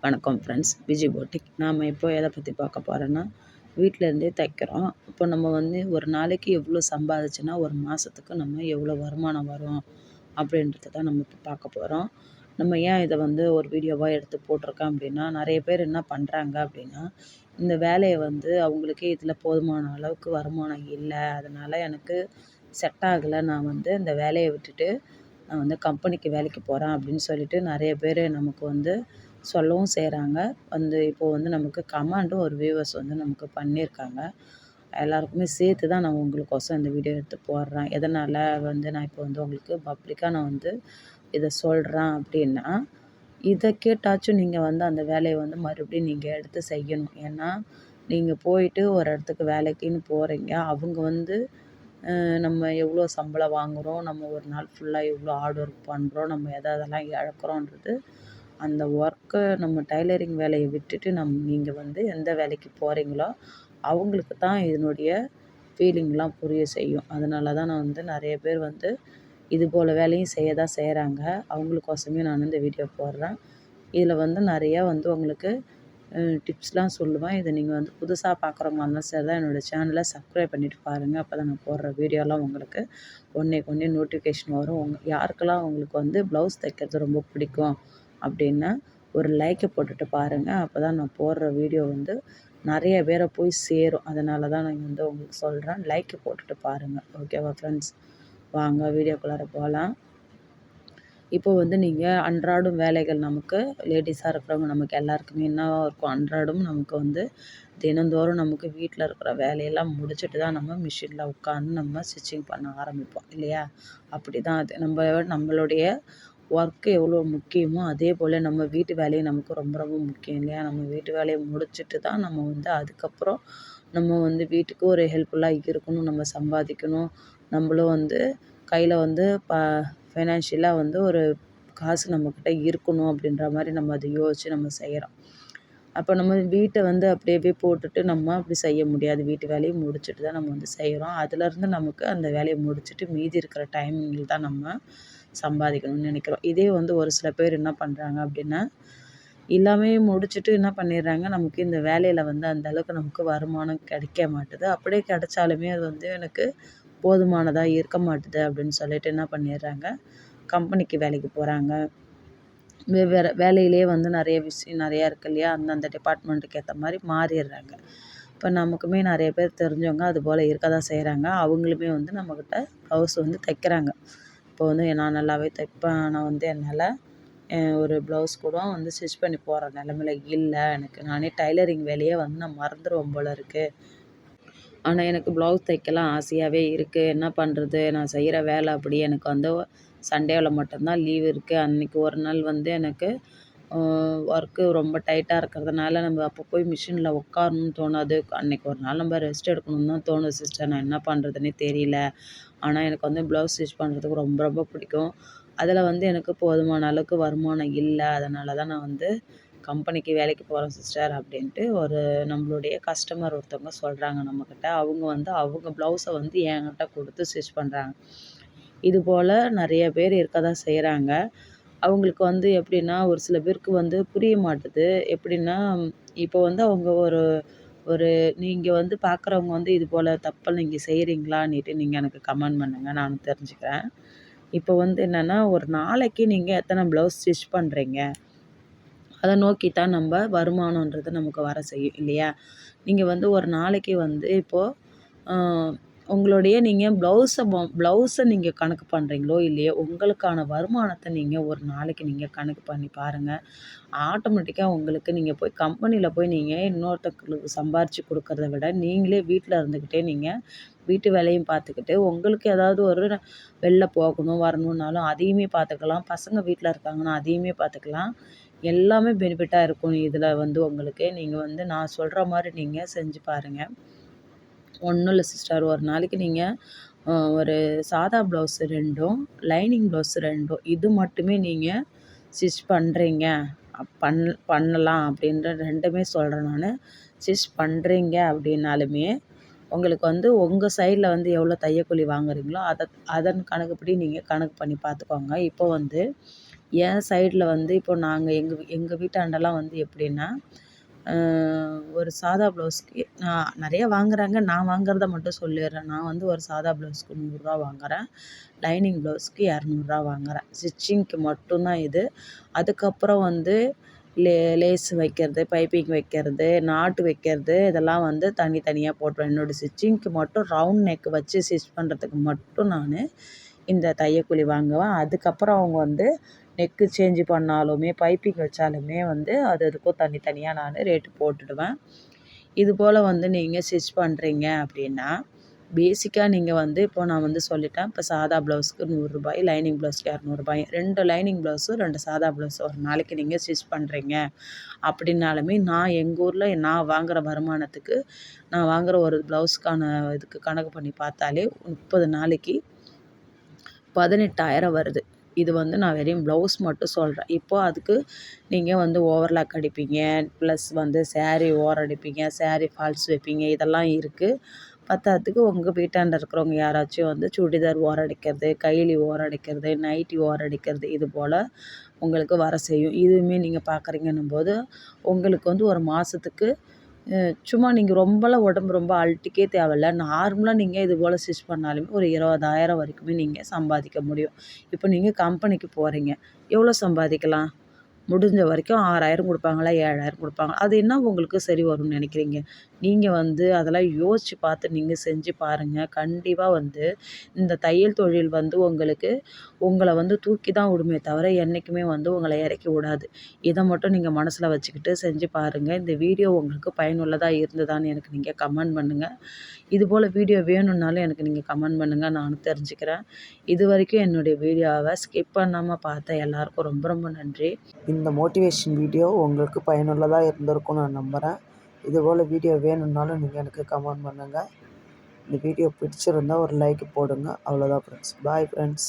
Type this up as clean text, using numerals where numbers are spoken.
வணக்கம் friends, Viji boutique. நாம் இப்போ எதை பற்றி பார்க்க போகிறோன்னா, வீட்டிலேருந்தே தைக்கிறோம். இப்போ நம்ம வந்து ஒரு நாளைக்கு எவ்வளோ சம்பாதிச்சுன்னா ஒரு மாதத்துக்கு நம்ம எவ்வளோ வருமானம் வரும் அப்படின்றத தான் நம்ம இப்போ பார்க்க போகிறோம். நம்ம ஏன் இதை வந்து ஒரு வீடியோவாக எடுத்து போட்டிருக்கோம் அப்படின்னா, நிறைய பேர் என்ன பண்ணுறாங்க அப்படின்னா, இந்த வேலையை வந்து அவங்களுக்கே இதில் போதுமான அளவுக்கு வருமானம் இல்லை, அதனால் எனக்கு செட் ஆகலை, நான் வந்து இந்த வேலையை விட்டுட்டு நான் வந்து கம்பெனிக்கு வேலைக்கு போகிறேன் அப்படின்னு சொல்லிட்டு நிறைய பேர் நமக்கு வந்து சொல்லவும் செய்கிறாங்க. இப்போது வந்து நமக்கு கமெண்டும் ஒரு வியூவர்ஸ் வந்து நமக்கு பண்ணியிருக்காங்க. எல்லாருக்குமே சேர்த்து தான் நான் உங்களுக்கோசரம் இந்த வீடியோ எடுத்து போடுறேன். எதனால் வந்து நான் இப்போ வந்து உங்களுக்கு பப்ளிக்காக நான் வந்து இதை சொல்கிறேன் அப்படின்னா, இதை கேட்டாச்சும் நீங்கள் வந்து அந்த வேலையை வந்து மறுபடியும் நீங்கள் எடுத்து செய்யணும். ஏன்னா நீங்கள் போயிட்டு ஒரு இடத்துக்கு வேலைக்குன்னு போகிறீங்க, அவங்க வந்து நம்ம எவ்வளோ சம்பளம் வாங்குகிறோம், நம்ம ஒரு நாள் ஃபுல்லாக எவ்வளோ ஹார்ட் ஒர்க் பண்ணுறோம், நம்ம எதெல்லாம் இழக்கிறோன்றது, அந்த ஒர்க்கை நம்ம டைலரிங் வேலையை விட்டுட்டு நீங்கள் வந்து எந்த வேலைக்கு போகிறீங்களோ அவங்களுக்கு தான் இதனுடைய ஃபீலிங்லாம் புரிய செய்யும். அதனால தான் நான் வந்து நிறைய பேர் வந்து இது போல் வேலையும் செய்ய தான் செய்கிறாங்க. அவங்களுக்கோசமே நான் இந்த வீடியோ போடுறேன். இதில் வந்து நிறையா வந்து உங்களுக்கு டிப்ஸ்லாம் சொல்லுவேன். இதை நீங்கள் வந்து புதுசாக பார்க்குறவங்க இருந்தாலும் சரி தான் என்னோடய சேனலை சப்ஸ்கிரைப் பண்ணிவிட்டு பாருங்கள். அப்போ தான் நான் போடுற வீடியோலாம் உங்களுக்கு ஒன்றே நோட்டிஃபிகேஷன் வரும். யாருக்கெல்லாம் உங்களுக்கு வந்து ப்ளவுஸ் தைக்கிறது ரொம்ப பிடிக்கும் அப்படின்னா ஒரு லைக்கை போட்டுட்டு பாருங்கள். அப்போ தான் நான் போடுற வீடியோ வந்து நிறைய பேரை போய் சேரும். அதனால தான் நான் வந்து உங்களுக்கு சொல்கிறேன், லைக்கு போட்டுட்டு பாருங்கள். ஓகேவா ஃப்ரெண்ட்ஸ்? வாங்க வீடியோக்குள்ளார போகலாம். இப்போ வந்து நீங்கள் அன்றாடம் வேலைகள், நமக்கு லேடிஸாக இருக்கிறவங்க நமக்கு எல்லாருக்குமே என்னவா இருக்கும், அன்றாடம் நமக்கு வந்து தினந்தோறும் நமக்கு வீட்டில் இருக்கிற வேலையெல்லாம் முடிச்சுட்டு தான் நம்ம மிஷினில் உட்காந்து நம்ம ஸ்டிச்சிங் பண்ண ஆரம்பிப்போம் இல்லையா? அப்படி தான் அது நம்மளுடைய ஒர்க்கு எவ்வளோ முக்கியமோ அதே போல் நம்ம வீட்டு வேலையும் நமக்கு ரொம்ப ரொம்ப முக்கியம் இல்லையா? நம்ம வீட்டு வேலையை முடிச்சுட்டு தான் நம்ம வந்து அதுக்கப்புறம் நம்ம வந்து வீட்டுக்கு ஒரு ஹெல்ப்ஃபுல்லாக இருக்கணும், நம்ம சம்பாதிக்கணும், நம்மளும் வந்து கையில் வந்து ஃபைனான்ஷியலாக வந்து ஒரு காசு நம்மக்கிட்ட இருக்கணும் அப்படின்ற மாதிரி நம்ம அதை யோசித்து நம்ம செய்கிறோம். அப்போ நம்ம வீட்டை வந்து அப்படியே போட்டுட்டு நம்ம அப்படி செய்ய முடியாது. வீட்டு வேலையை முடிச்சுட்டு தான் நம்ம வந்து செய்கிறோம். அதுலேருந்து நமக்கு அந்த வேலையை முடிச்சுட்டு மீதி இருக்கிற டைமிங்கில் தான் நம்ம சம்பாதிக்கணும்னு நினைக்கிறோம். இதே வந்து ஒரு சில பேர் என்ன பண்ணுறாங்க அப்படின்னா, எல்லாமே முடிச்சுட்டு என்ன பண்ணிடுறாங்க, நமக்கு இந்த வேலையில் வந்து அந்த அளவுக்கு நமக்கு வருமானம் கிடைக்க மாட்டுது. அப்படியே கிடைச்சாலுமே அது வந்து எனக்கு போதுமானதாக இருக்க மாட்டுது அப்படின்னு சொல்லிட்டு என்ன பண்ணிடுறாங்க, கம்பெனிக்கு வேலைக்கு போகிறாங்க. வெவ்வேறு வேலையிலே வந்து நிறைய விஷயம் நிறையா இருக்குது இல்லையா? அந்தந்த டிபார்ட்மெண்ட்டுக்கு ஏற்ற மாதிரி மாறிடுறாங்க. இப்போ நமக்குமே நிறைய பேர் தெரிஞ்சவங்க அதுபோல் இருக்க தான் செய்கிறாங்க. அவங்களுமே வந்து நம்மக்கிட்ட ப்ளவுஸ் வந்து தைக்கிறாங்க. இப்போ வந்து நான் நல்லாவே தைப்பேன், நான் வந்து என்னால் ஒரு ப்ளவுஸ் கூட வந்து ஸ்டிச் பண்ணி போடுற நிலமையில இல்லை, எனக்கு நானே டைலரிங் வேலையே வந்து நான் மறந்துடுவேன் போல் இருக்குது, ஆனால் எனக்கு ப்ளவுஸ் தைக்கலாம் ஆசையாகவே இருக்குது, என்ன பண்ணுறது, நான் செய்கிற வேலை அப்படி, எனக்கு வந்து சண்டேவில் மட்டும்தான் லீவ் இருக்குது, அன்றைக்கி ஒரு நாள் வந்து எனக்கு ஒர்க்கு ரொம்ப டைட்டாக இருக்கிறதுனால நம்ம அப்போ போய் மிஷினில் உட்காரணும்னு தோணாது, அன்றைக்கி ஒரு நாள் நம்ம ரெஸ்ட் எடுக்கணும்னு தான் தோணும் சிஸ்டர், நான் என்ன பண்ணுறதுனே தெரியல, ஆனால் எனக்கு வந்து ப்ளவுஸ் ஸ்டிச் பண்ணுறதுக்கு ரொம்ப ரொம்ப பிடிக்கும், அதில் வந்து எனக்கு போதுமான அளவுக்கு வருமானம் இல்லை, அதனால தான் நான் வந்து கம்பெனிக்கு வேலைக்கு போகிறேன் சிஸ்டர் அப்படின்ட்டு ஒரு நம்மளுடைய கஸ்டமர் ஒருத்தவங்க சொல்கிறாங்க நம்மக்கிட்ட. அவங்க வந்து அவங்க ப்ளவுஸை வந்து என்கிட்ட கொடுத்து ஸ்டிச் பண்ணுறாங்க. இது போல் நிறைய பேர் இருக்க தான் செய்கிறாங்க. அவங்களுக்கு வந்து எப்படின்னா, ஒரு சில பேருக்கு வந்து புரிய மாட்டுது. எப்படின்னா, இப்போ வந்து அவங்க ஒரு ஒரு நீங்கள் வந்து பார்க்குறவங்க வந்து இது போல் தப்பை நீங்கள் செய்கிறீங்களான்னுட்டு நீங்கள் எனக்கு கமெண்ட் பண்ணுங்கள், நானும் தெரிஞ்சுக்கிறேன். இப்போ வந்து என்னென்னா, ஒரு நாளைக்கு நீங்கள் எத்தனை ப்ளவுஸ் ஸ்டிச் பண்ணுறீங்க, அதை நோக்கி தான் நம்ம வருமானன்றது நமக்கு வர செய்யும் இல்லையா? நீங்கள் வந்து ஒரு நாளைக்கு வந்து இப்போது உங்களுடைய நீங்கள் ப்ளவுஸை நீங்கள் கணக்கு பண்ணுறீங்களோ இல்லையோ, உங்களுக்கான வருமானத்தை நீங்கள் ஒரு நாளைக்கு நீங்கள் கணக்கு பண்ணி பாருங்கள். ஆட்டோமேட்டிக்காக உங்களுக்கு நீங்கள் போய் கம்பெனியில் போய் நீங்கள் இன்னொருத்தங்களுக்கு சம்பாரித்து கொடுக்கறத விட, நீங்களே வீட்டில் இருந்துக்கிட்டே நீங்கள் வீட்டு வேலையும் பார்த்துக்கிட்டு, உங்களுக்கு ஏதாவது ஒரு வெளில போகணும் வரணுன்னாலும் அதையுமே பார்த்துக்கலாம். பசங்க வீட்டில் இருக்காங்கன்னா அதையுமே பார்த்துக்கலாம். எல்லாமே பெனிஃபிட்டாக இருக்கும் இதில் வந்து உங்களுக்கு. நீங்கள் வந்து நான் சொல்கிற மாதிரி நீங்கள் செஞ்சு பாருங்கள். ஒன்றும் இல்லை சிஸ்டர், ஒரு நாளைக்கு நீங்கள் ஒரு சாதா ப்ளவுஸ் 2ம் லைனிங் ப்ளவுஸ் 2ம் இது மட்டுமே நீங்கள் ஸ்டிச் பண்ணுறீங்க, பண்ணலாம் அப்படின்ற 2மே சொல்கிறேன் நான். ஸ்டிச் பண்ணுறீங்க அப்படின்னாலுமே உங்களுக்கு வந்து உங்கள் சைடில் வந்து எவ்வளோ தையக்கூலி வாங்குறீங்களோ அதன் கணக்குப்படி நீங்கள் கணக்கு பண்ணி பார்த்துக்கோங்க. இப்போ வந்து என் சைடில் வந்து இப்போ நாங்கள் எங்கள் வீட்டாண்டலாம் வந்து எப்படின்னா, ஒரு சாதா ப்ளவுஸ்க்கு நான் நிறைய வாங்குறாங்க. நான் வாங்குறத மட்டும் சொல்லிடுறேன். நான் வந்து ஒரு சாதா ப்ளவுஸ்க்கு ரூ. 100 வாங்குறேன். லைனிங் ப்ளவுஸ்க்கு ரூ. 200 வாங்குறேன். ஸ்டிச்சிங்க்கு மட்டும்தான் இது. அதுக்கப்புறம் வந்து லேஸ் வைக்கிறது, பைப்பிங் வைக்கிறது, நாட்டு வைக்கிறது இதெல்லாம் வந்து தனித்தனியாக போட்டுருவேன். என்னோடய ஸ்டிச்சிங்க்கு மட்டும் ரவுண்ட் நெக் வச்சு ஸ்டிச் பண்ணுறதுக்கு மட்டும் நான் இந்த தையக்கூலி வாங்குவேன். அதுக்கப்புறம் அவங்க வந்து நெக்கு சேஞ்சு பண்ணாலுமே, பைப்பிங் வச்சாலுமே வந்து அதுக்கும் தனித்தனியாக நான் ரேட்டு போட்டுடுவேன். இதுபோல் வந்து நீங்கள் ஸ்டிச் பண்ணுறீங்க அப்படின்னா, பேசிக்காக நீங்கள் வந்து இப்போ நான் வந்து சொல்லிட்டேன். இப்போ சாதா ப்ளவுஸ்க்கு ரூ. 100, லைனிங் ப்ளவுஸ்க்கு ரூ. 200. 2 லைனிங் ப்ளவுஸும் 2 சாதா ப்ளவுஸும் ஒரு நாளைக்கு நீங்கள் ஸ்டிச் பண்ணுறீங்க அப்படின்னாலுமே, நான் எங்கள் ஊரில் நான் வாங்குகிற வருமானத்துக்கு நான் வாங்குகிற ஒரு ப்ளவுஸ்க்கான இதுக்கு கணக்கு பண்ணி பார்த்தாலே 30 நாளைக்கு 18,000 வருது. இது வந்து நான் வெறும் ப்ளவுஸ் மட்டும் சொல்கிறேன். இப்போது அதுக்கு நீங்கள் வந்து ஓவர்லாக் அடிப்பீங்க, ப்ளஸ் வந்து சாரீ ஓரம் அடிப்பீங்க, சாரீ ஃபால்ஸ் வைப்பீங்க, இதெல்லாம் இருக்குது. பத்தாததுக்கு உங்கள் வீட்டாண்ட இருக்கிறவங்க யாராச்சும் வந்து சுடிதார் ஓரம் அடிக்கிறது, கைலி ஓரம் அடிக்கிறது, நைட்டி ஓரம் அடிக்கிறது இது போல் உங்களுக்கு வர செய்யும். இதுவுமே நீங்கள் பார்க்குறீங்கன்னும் போது உங்களுக்கு வந்து ஒரு மாதத்துக்கு சும்மா நீங்கள் ரொம்பலாம் உடம்பு ரொம்ப அழட்டிக்கே தேவையில்ல. நார்மலாக நீங்கள் இது போல் ஸ்டிச் பண்ணாலுமே ஒரு 20,000 வரைக்குமே நீங்கள் சம்பாதிக்க முடியும். இப்போ நீங்கள் கம்பெனிக்கு போகிறீங்க, எவ்வளோ சம்பாதிக்கலாம்? முடிஞ்ச வரைக்கும் 6,000 கொடுப்பாங்களா, 7,000 கொடுப்பாங்களா? அது என்ன உங்களுக்கு சரி வரும்னு நினைக்கிறீங்க? நீங்கள் வந்து அதெல்லாம் யோசித்து பார்த்து நீங்கள் செஞ்சு பாருங்கள். கண்டிப்பாக வந்து இந்த தையல் தொழில் வந்து உங்களை வந்து தூக்கி தான் விடுமே தவிர என்றைக்குமே வந்து உங்களை இறக்கி விடாது. இதை மட்டும் நீங்கள் மனசில் வச்சுக்கிட்டு செஞ்சு பாருங்கள். இந்த வீடியோ உங்களுக்கு பயனுள்ளதாக இருந்ததான்னு எனக்கு நீங்கள் கமெண்ட் பண்ணுங்கள். இதுபோல் வீடியோ வேணும்னாலும் எனக்கு நீங்கள் கமெண்ட் பண்ணுங்கள், நானும் தெரிஞ்சுக்கிறேன். இது வரைக்கும் என்னுடைய வீடியோவை ஸ்கிப் பண்ணாமல் பார்த்த எல்லாருக்கும் ரொம்ப ரொம்ப நன்றி. இந்த மோட்டிவேஷன் வீடியோ உங்களுக்கு பயனுள்ளதாக இருந்திருக்கும்னு நான் நம்புகிறேன். இதுபோல் வீடியோ வேணும்னாலும் நீங்கள் எனக்கு கமெண்ட் பண்ணுங்கள். இந்த வீடியோ பிடிச்சிருந்தால் ஒரு லைக் போடுங்க. அவ்வளோதான் ஃப்ரெண்ட்ஸ். Bye friends.